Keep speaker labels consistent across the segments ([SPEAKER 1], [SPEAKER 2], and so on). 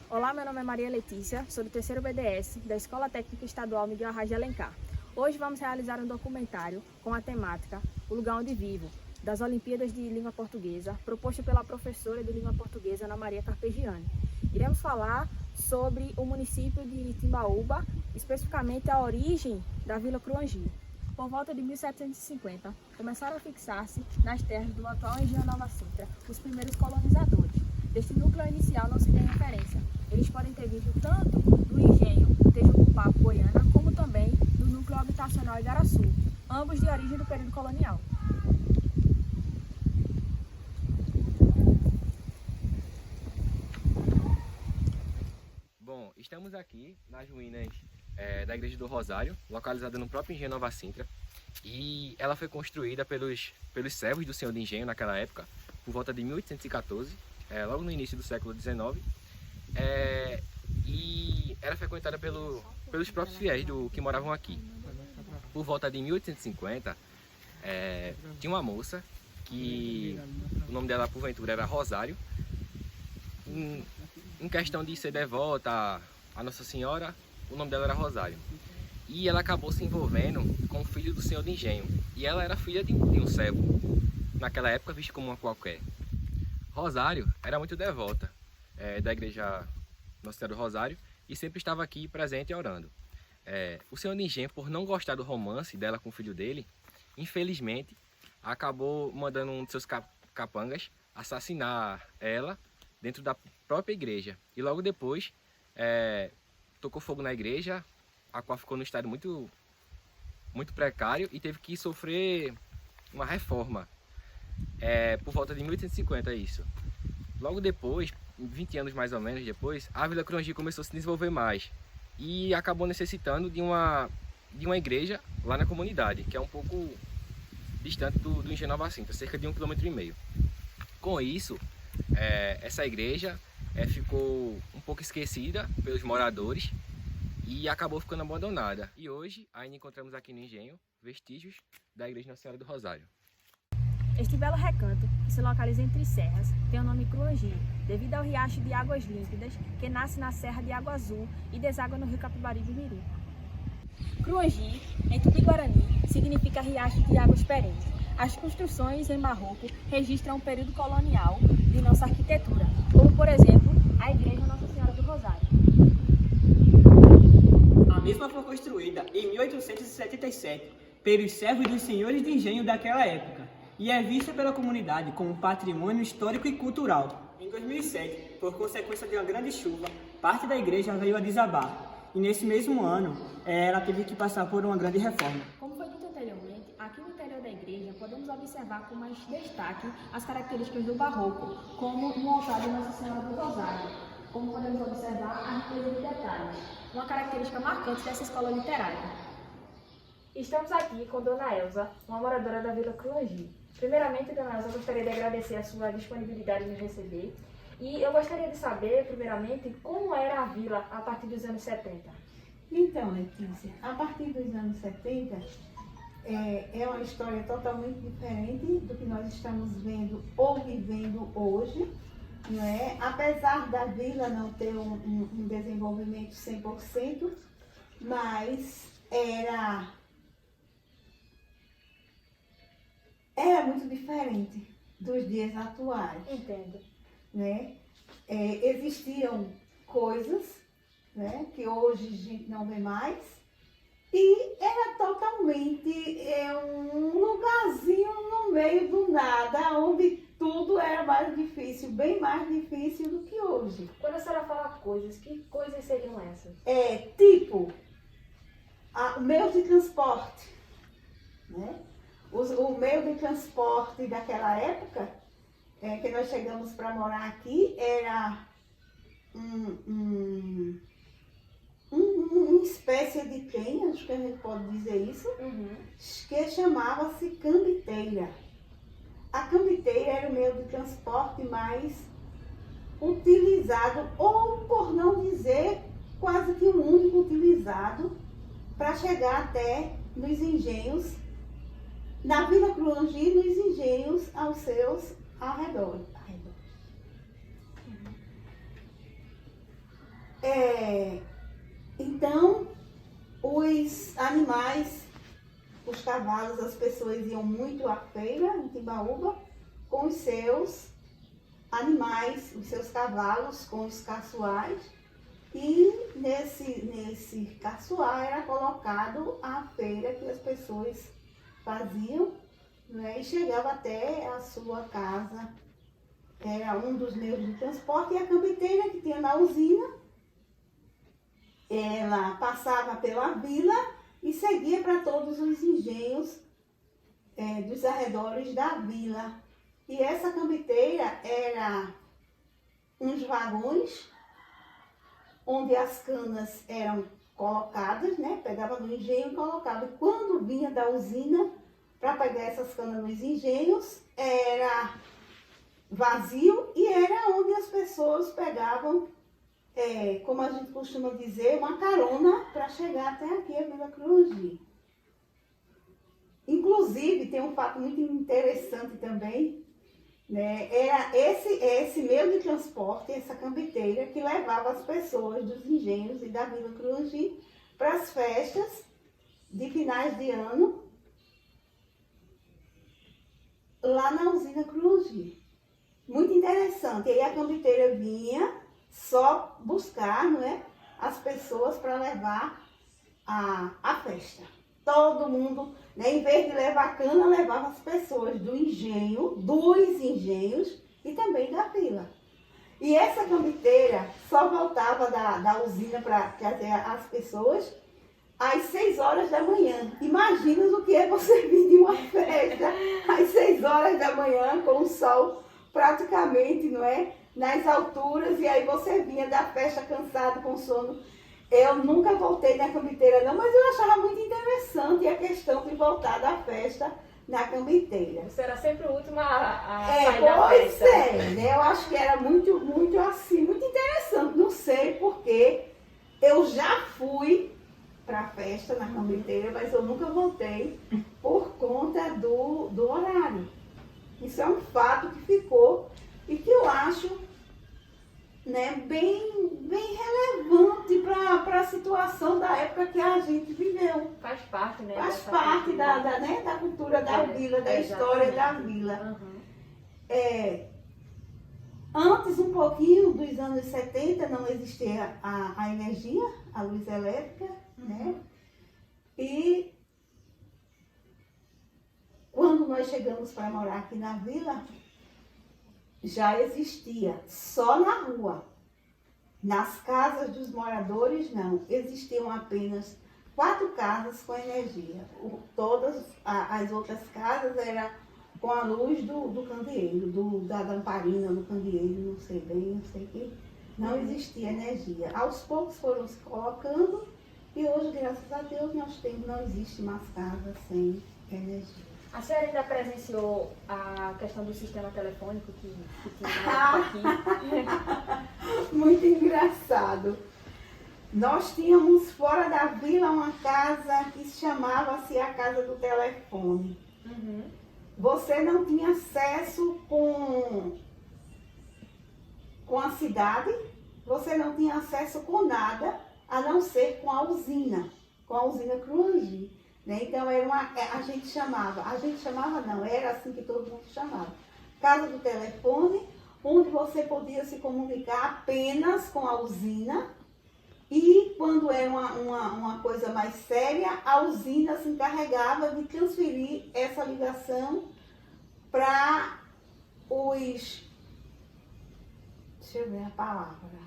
[SPEAKER 1] Olá, meu nome é Maria Letícia, sou do terceiro BDS da Escola Técnica Estadual Miguel Arraes de Alencar. Hoje vamos realizar um documentário com a temática O Lugar Onde Vivo, das Olimpíadas de Língua Portuguesa, proposto pela professora de Língua Portuguesa Ana Maria Carpegiani. Iremos falar sobre o município de Timbaúba, especificamente a origem da Vila Cruangi. Por volta de 1750, começaram a fixar-se nas terras do atual Engenho Nova Sintra os primeiros colonizadores. Deste núcleo inicial não se tem referência. Eles podem ter vindo tanto do engenho Tejucupapo, Goiânia, como também do núcleo habitacional Igaraçu, ambos de origem do período colonial.
[SPEAKER 2] Bom, estamos aqui nas ruínas da Igreja do Rosário, localizada no próprio Engenho Nova Sintra, e ela foi construída pelos servos do senhor de engenho naquela época, por volta de 1814, logo no início do século XIX, e era frequentada pelos próprios fiéis que moravam aqui. Por volta de 1850, tinha uma moça, que o nome dela porventura era Rosário. Em questão de ser devota a Nossa Senhora, o nome dela era Rosário. E ela acabou se envolvendo com o filho do senhor de engenho. E ela era filha de um servo, naquela época visto como uma qualquer. Rosário era muito devota da igreja Nossa Senhora do Rosário e sempre estava aqui presente e orando. O senhor de engenho, por não gostar do romance dela com o filho dele, infelizmente, acabou mandando um de seus capangas assassinar ela dentro da própria igreja. E logo depois tocou fogo na igreja, a qual ficou num estado muito precário e teve que sofrer uma reforma. Por volta de 1850 isso. Logo depois, 20 anos mais ou menos depois, a Vila Cruangi começou a se desenvolver mais e acabou necessitando de uma igreja lá na comunidade, que é um pouco distante do Engenho Nova Sintra, cerca de 1,5 km. Com isso, essa igreja ficou um pouco esquecida pelos moradores e acabou ficando abandonada. E hoje ainda encontramos aqui no engenho vestígios da igreja Nossa Senhora do Rosário.
[SPEAKER 1] Este belo recanto, que se localiza entre serras, tem o nome Cruangi, devido ao riacho de águas límpidas que nasce na Serra de Água Azul e deságua no rio Capibaribe Mirim. Cruangi, em Tupi-Guarani, significa riacho de águas perenes. As construções em barroco registram o período colonial de nossa arquitetura, como por exemplo a Igreja Nossa Senhora do Rosário.
[SPEAKER 3] A mesma foi construída em 1877 pelos servos dos senhores de engenho daquela época e é vista pela comunidade como patrimônio histórico e cultural. Em 2007, por consequência de uma grande chuva, parte da igreja veio a desabar e nesse mesmo ano ela teve que passar por uma grande reforma.
[SPEAKER 1] Como foi dito anteriormente, aqui no interior da igreja podemos observar com mais destaque as características do barroco, como no altar de Nossa Senhora do Rosário, como podemos observar a riqueza de detalhes, uma característica marcante dessa escola literária. Estamos aqui com Dona Elza, uma moradora da Vila Cruangi. Primeiramente, Dona Elza, eu gostaria de agradecer a sua disponibilidade em nos receber e eu gostaria de saber, primeiramente, como era a vila a partir dos anos 70.
[SPEAKER 4] Então, Letícia, a partir dos anos 70, é uma história totalmente diferente do que nós estamos vendo ou vivendo hoje, não é? Apesar da vila não ter um desenvolvimento 100%, mas era muito diferente dos dias atuais.
[SPEAKER 1] Entendo.
[SPEAKER 4] Né? Existiam coisas, né, que hoje a gente não vê mais, e era totalmente um lugarzinho no meio do nada, onde tudo era mais difícil, bem mais difícil do que hoje.
[SPEAKER 1] Quando a senhora fala coisas, que coisas seriam essas?
[SPEAKER 4] Tipo, o meio de transporte, né? O meio de transporte daquela época, que nós chegamos para morar aqui, era uma espécie de trem, acho que a gente pode dizer isso, que chamava-se cambiteira. A cambiteira era o meio de transporte mais utilizado, ou por não dizer, quase que o único utilizado para chegar até nos engenhos, na Vila Cruangi, nos engenhos aos seus arredores. Então, os animais, os cavalos, as pessoas iam muito à feira em Timbaúba com os seus animais, os seus cavalos, com os caçoais. E nesse caçoar era colocado a feira que as pessoas faziam, né, e chegava até a sua casa. Era um dos meios de transporte. E a cambiteira que tinha na usina, ela passava pela vila e seguia para todos os engenhos dos arredores da vila. E essa cambiteira era uns vagões onde as canas eram colocadas, né? Pegava no engenho e colocava. E quando vinha da usina para pegar essas canas nos engenhos, era vazio e era onde as pessoas pegavam, como a gente costuma dizer, uma carona para chegar até aqui, a Vila Cruangi. Inclusive, tem um fato muito interessante também, né? Era esse meio de transporte, essa cambiteira, que levava as pessoas dos engenhos e da Vila Cruangi para as festas de finais de ano lá na usina Cruangi. Muito interessante. E aí a cambiteira vinha só buscar, não é, as pessoas para levar a festa. Todo mundo, né, em vez de levar cana, levava as pessoas do engenho, dos engenhos e também da vila. E essa cambiteira só voltava da usina para trazer as pessoas às 6 horas da manhã. Imagina o que é você vir de uma festa às 6 horas da manhã com o sol praticamente, não é, nas alturas, e aí você vinha da festa cansado, com sono. Eu nunca voltei na cambiteira não, mas eu achava muito interessante a questão de voltar da festa na cambiteira.
[SPEAKER 1] Você era sempre o último a sair da festa.
[SPEAKER 4] Pois é, né? Eu acho que era muito, muito assim, muito interessante. Não sei porque eu já fui para a festa na cambiteira, mas eu nunca voltei por conta do horário. Isso é um fato que ficou e que eu acho, né, bem relevante para a situação da época que a gente viveu.
[SPEAKER 1] Faz parte, né?
[SPEAKER 4] Faz parte da cultura da vila, da história da vila.
[SPEAKER 1] Uhum.
[SPEAKER 4] Antes, um pouquinho dos anos 70, não existia a energia, a luz elétrica, né? E quando nós chegamos para morar aqui na vila, já existia, só na rua. Nas casas dos moradores, não. Existiam apenas 4 casas com energia. Todas as outras casas eram com a luz do candeeiro, da lamparina do candeeiro, não sei bem, não sei o que. Não existia energia. Aos poucos foram se colocando e hoje, graças a Deus, não existe mais casa sem energia.
[SPEAKER 1] A senhora ainda presenciou a questão do sistema telefônico que tinha na época aqui?
[SPEAKER 4] Muito engraçado. Nós tínhamos fora da vila uma casa que chamava-se a Casa do Telefone.
[SPEAKER 1] Uhum.
[SPEAKER 4] Você não tinha acesso com a cidade, você não tinha acesso com nada, a não ser com a usina Cruangi. Né? Então era a gente chamava não, era assim que todo mundo chamava. Casa do Telefone, onde você podia se comunicar apenas com a usina. E quando era uma coisa mais séria, a usina se encarregava de transferir essa ligação para os... Deixa eu ver a palavra.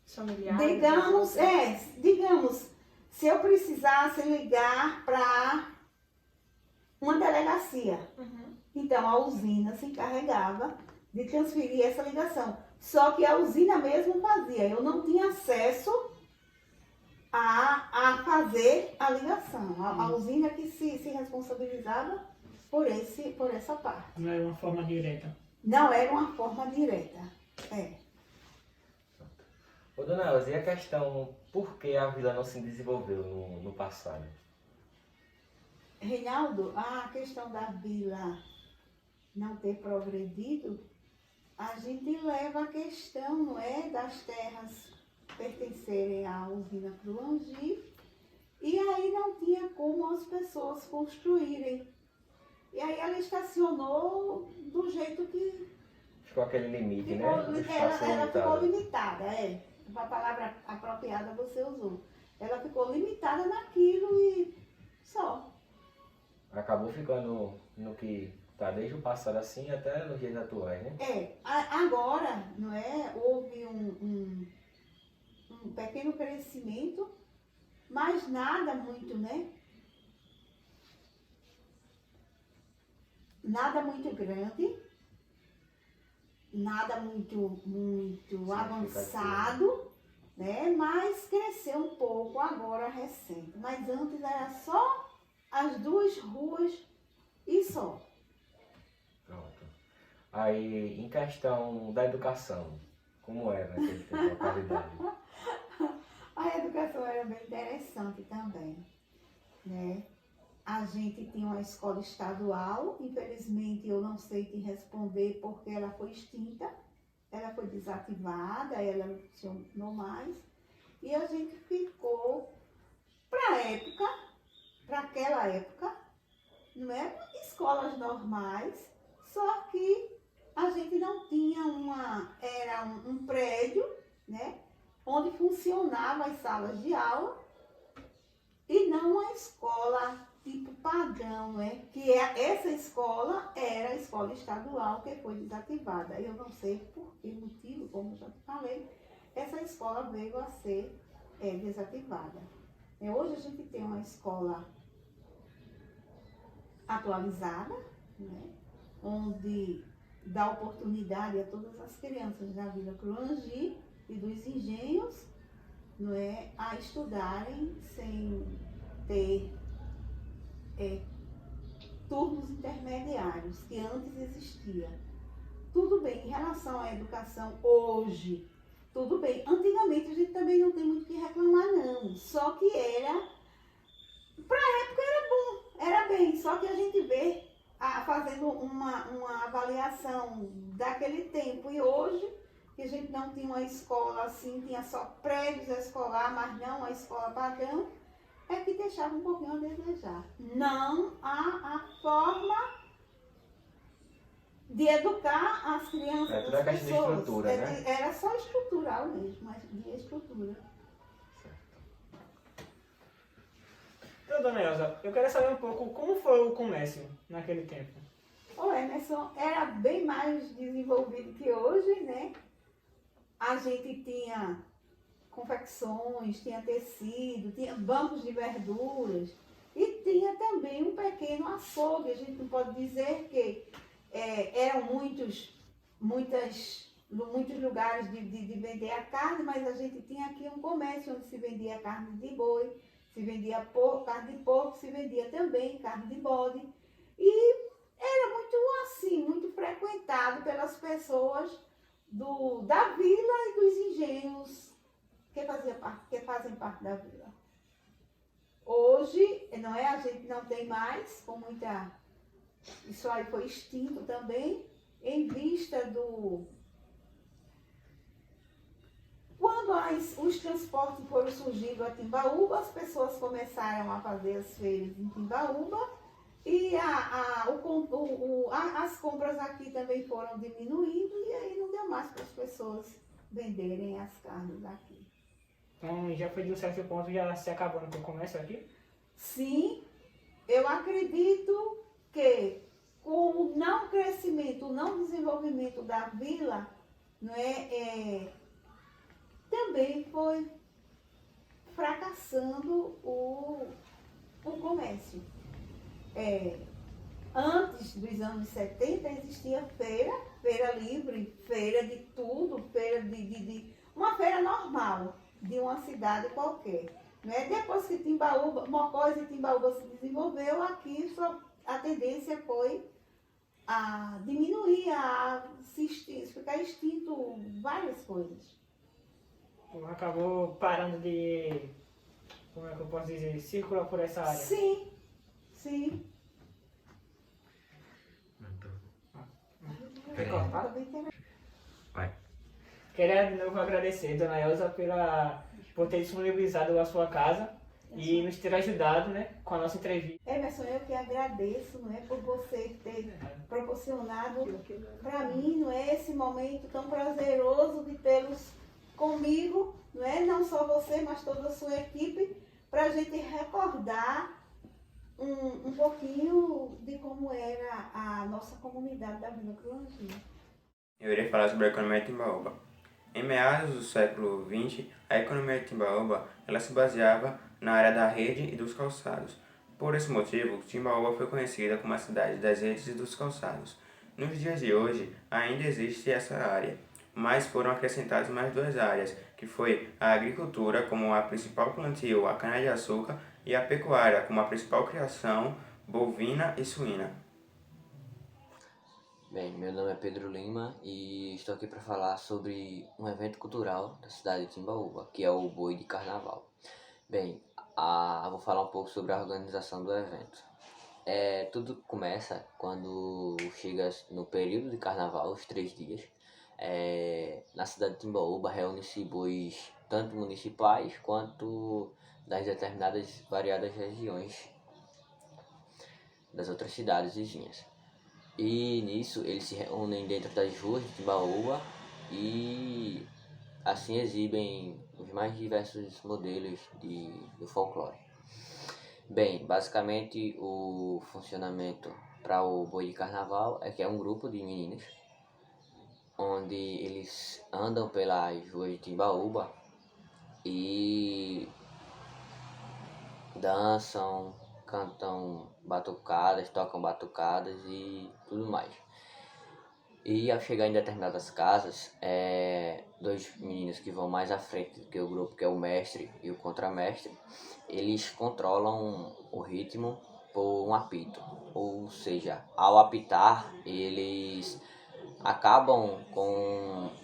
[SPEAKER 1] Familiares?
[SPEAKER 4] Digamos, se eu precisasse ligar para uma delegacia, então a usina se encarregava de transferir essa ligação. Só que a usina mesmo fazia, eu não tinha acesso a fazer a ligação. A usina que se responsabilizava por essa parte.
[SPEAKER 3] Não era uma forma direta.
[SPEAKER 4] Não era uma forma direta.
[SPEAKER 2] Ô, dona Elza, e a questão, por que a vila não se desenvolveu no passado?
[SPEAKER 4] Reinaldo, a questão da vila não ter progredido, a gente leva a questão, não é, das terras pertencerem à usina Cruangi, e aí não tinha como as pessoas construírem. E aí ela estacionou do jeito que
[SPEAKER 2] Ficou aquele limite,
[SPEAKER 4] ficou,
[SPEAKER 2] né? Do espaço
[SPEAKER 4] ela ficou
[SPEAKER 2] limitado.
[SPEAKER 4] limitada, a palavra apropriada você usou. Ela ficou limitada naquilo e só.
[SPEAKER 2] Acabou ficando no que tá desde o passado assim até nos dias atuais, né?
[SPEAKER 4] Agora, não é, houve um pequeno crescimento, mas nada muito, né? Nada muito grande, nada muito avançado, né? Mas cresceu um pouco agora recente. Mas antes era só as duas ruas e só.
[SPEAKER 2] Pronto. Aí, em questão da educação, como era naquele tempo a qualidade?
[SPEAKER 4] A educação era bem interessante também, né? A gente tinha uma escola estadual, infelizmente eu não sei te responder porque ela foi extinta, ela foi desativada, ela não funcionou mais, e a gente ficou, para aquela época, não é? Escolas normais, só que a gente não tinha era um prédio, né? Onde funcionavam as salas de aula e não uma escola tipo padrão, né? Que essa escola era a escola estadual que foi desativada. Eu não sei por que motivo, como eu já te falei, essa escola veio a ser desativada. Hoje a gente tem uma escola atualizada, né? Onde dá oportunidade a todas as crianças da Vila Cruangi e dos engenhos, não é, a estudarem sem ter turnos intermediários, que antes existia. Tudo bem, em relação à educação hoje, tudo bem. Antigamente a gente também não tem muito o que reclamar, não. Só que para a época era bom, era bem. Só que a gente vê fazendo uma avaliação daquele tempo e hoje, que a gente não tinha uma escola assim, tinha só prédios escolar, mas não uma escola padrão, é que deixava um pouquinho a desejar. Não a forma de educar as crianças,
[SPEAKER 2] Toda a questão de estrutura, né?
[SPEAKER 4] Era só estrutural mesmo, mas de estrutura.
[SPEAKER 3] Então, dona Elza, eu quero saber um pouco como foi o comércio naquele tempo.
[SPEAKER 4] O Emerson era bem mais desenvolvido que hoje, né? A gente tinha confecções, tinha tecido, tinha bancos de verduras e tinha também um pequeno açougue. A gente não pode dizer que eram muitos lugares de vender a carne, mas a gente tinha aqui um comércio onde se vendia carne de boi, se vendia carne de porco, se vendia também carne de bode. E era muito assim, muito frequentado pelas pessoas da vila e dos engenhos que fazem parte da vila. Hoje, não é? A gente não tem mais, com muita... Isso aí foi extinto também, em vista do... Quando os transportes foram surgindo a Timbaúba, as pessoas começaram a fazer as feiras em Timbaúba e as compras aqui também foram diminuindo e aí não deu mais para as pessoas venderem as carnes aqui.
[SPEAKER 3] Então já foi de um certo ponto já se acabando com o comércio aqui?
[SPEAKER 4] Sim, eu acredito que com o não crescimento, o não desenvolvimento da vila, não também foi fracassando o comércio. Antes dos anos 70 existia feira livre, feira de tudo, uma feira normal de uma cidade qualquer. Depois que Mocós e Timbaúba se desenvolveu, aqui a tendência foi a diminuir, a ficar extinto várias coisas.
[SPEAKER 3] Acabou parando de, como é que eu posso dizer, circular por essa área?
[SPEAKER 4] Sim, sim.
[SPEAKER 3] Ficou, tá?
[SPEAKER 2] Vai.
[SPEAKER 3] Queria de novo agradecer, Dona Elza, por ter disponibilizado a sua casa e nos ter ajudado, né, com a nossa entrevista.
[SPEAKER 4] Emerson, eu que agradeço, não é, por você ter proporcionado para mim, não é, esse momento tão prazeroso de tê-los comigo, não é, não só você, mas toda a sua equipe, para a gente recordar um pouquinho de como era a nossa comunidade da Vila Cruanjinho.
[SPEAKER 5] Eu irei falar sobre a economia de Timbaúba. Em meados do século XX, a economia de Timbaúba ela se baseava na área da rede e dos calçados. Por esse motivo, Timbaúba foi conhecida como a cidade das redes e dos calçados. Nos dias de hoje, ainda existe essa área, mas foram acrescentadas mais 2 áreas, que foi a agricultura como a principal plantio, a cana-de-açúcar, e a pecuária como a principal criação bovina e suína.
[SPEAKER 6] Bem, meu nome é Pedro Lima e estou aqui para falar sobre um evento cultural da cidade de Timbaúba, que é o Boi de Carnaval. Bem, vou falar um pouco sobre a organização do evento. Tudo começa quando chega no período de Carnaval, os 3 dias. Na cidade de Timbaúba reúne-se bois tanto municipais quanto das determinadas variadas regiões das outras cidades vizinhas. E nisso eles se reúnem dentro das ruas de Timbaúba e assim exibem os mais diversos modelos do folclore. Bem, basicamente o funcionamento para o Boi de Carnaval é que é um grupo de meninos onde eles andam pelas ruas de Timbaúba e dançam, cantam batucadas, tocam batucadas e tudo mais. E ao chegar em determinadas casas, 2 meninos que vão mais à frente do que o grupo, que é o mestre e o contramestre, eles controlam o ritmo por um apito. Ou seja, ao apitar, eles acabam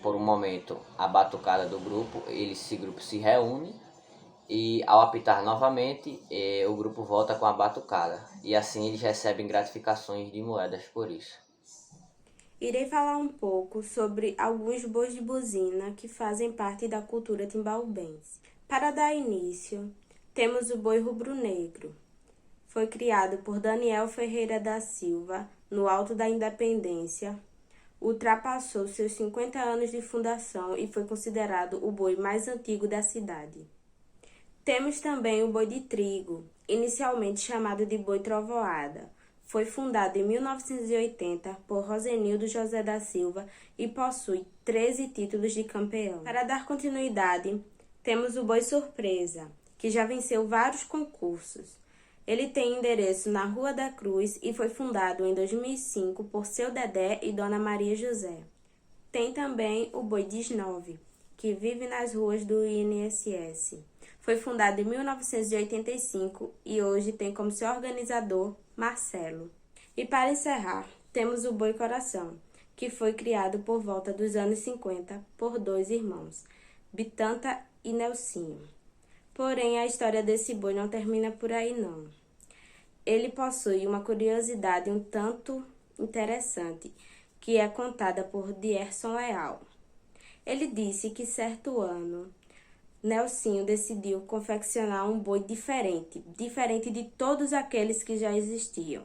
[SPEAKER 6] por um momento, a batucada do grupo, esse grupo se reúne e ao apitar novamente, o grupo volta com a batucada. E assim eles recebem gratificações de moedas por isso.
[SPEAKER 7] Irei falar um pouco sobre alguns bois de buzina que fazem parte da cultura timbaubense. Para dar início, temos o boi rubro-negro. Foi criado por Daniel Ferreira da Silva, no Alto da Independência. Ultrapassou seus 50 anos de fundação e foi considerado o boi mais antigo da cidade. Temos também o boi de trigo, inicialmente chamado de boi trovoada. Foi fundado em 1980 por Rosenildo José da Silva e possui 13 títulos de campeão. Para dar continuidade, temos o boi surpresa, que já venceu vários concursos. Ele tem endereço na Rua da Cruz e foi fundado em 2005 por seu Dedé e Dona Maria José. Tem também o boi 19, que vive nas ruas do INSS. Foi fundado em 1985 e hoje tem como seu organizador Marcelo. E para encerrar, temos o boi coração, que foi criado por volta dos anos 50 por 2 irmãos, Bitanta e Nelsinho. Porém, a história desse boi não termina por aí não. Ele possui uma curiosidade um tanto interessante, que é contada por Dierson Leal. Ele disse que certo ano, Nelsinho decidiu confeccionar um boi diferente de todos aqueles que já existiam.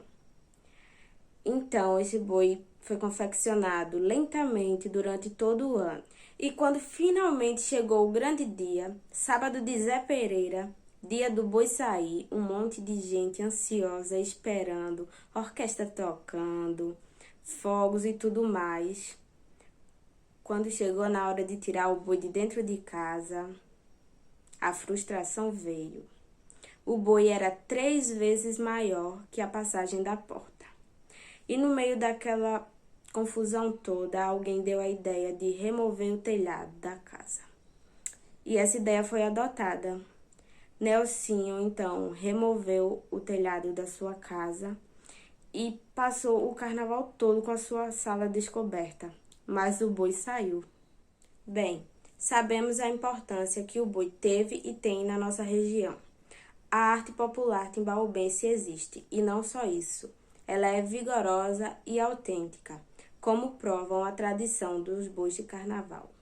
[SPEAKER 7] Então, esse boi foi confeccionado lentamente durante todo o ano. E quando finalmente chegou o grande dia, sábado de Zé Pereira, dia do boi sair, um monte de gente ansiosa esperando, orquestra tocando, fogos e tudo mais. Quando chegou na hora de tirar o boi de dentro de casa, a frustração veio. O boi era 3 vezes maior que a passagem da porta. E no meio daquela confusão toda, alguém deu a ideia de remover o telhado da casa. E essa ideia foi adotada. Nelsinho, então, removeu o telhado da sua casa e passou o carnaval todo com a sua sala descoberta. Mas o boi saiu. Bem, sabemos a importância que o boi teve e tem na nossa região. A arte popular timbaubense existe, e não só isso. Ela é vigorosa e autêntica. como provam a tradição dos bois de carnaval.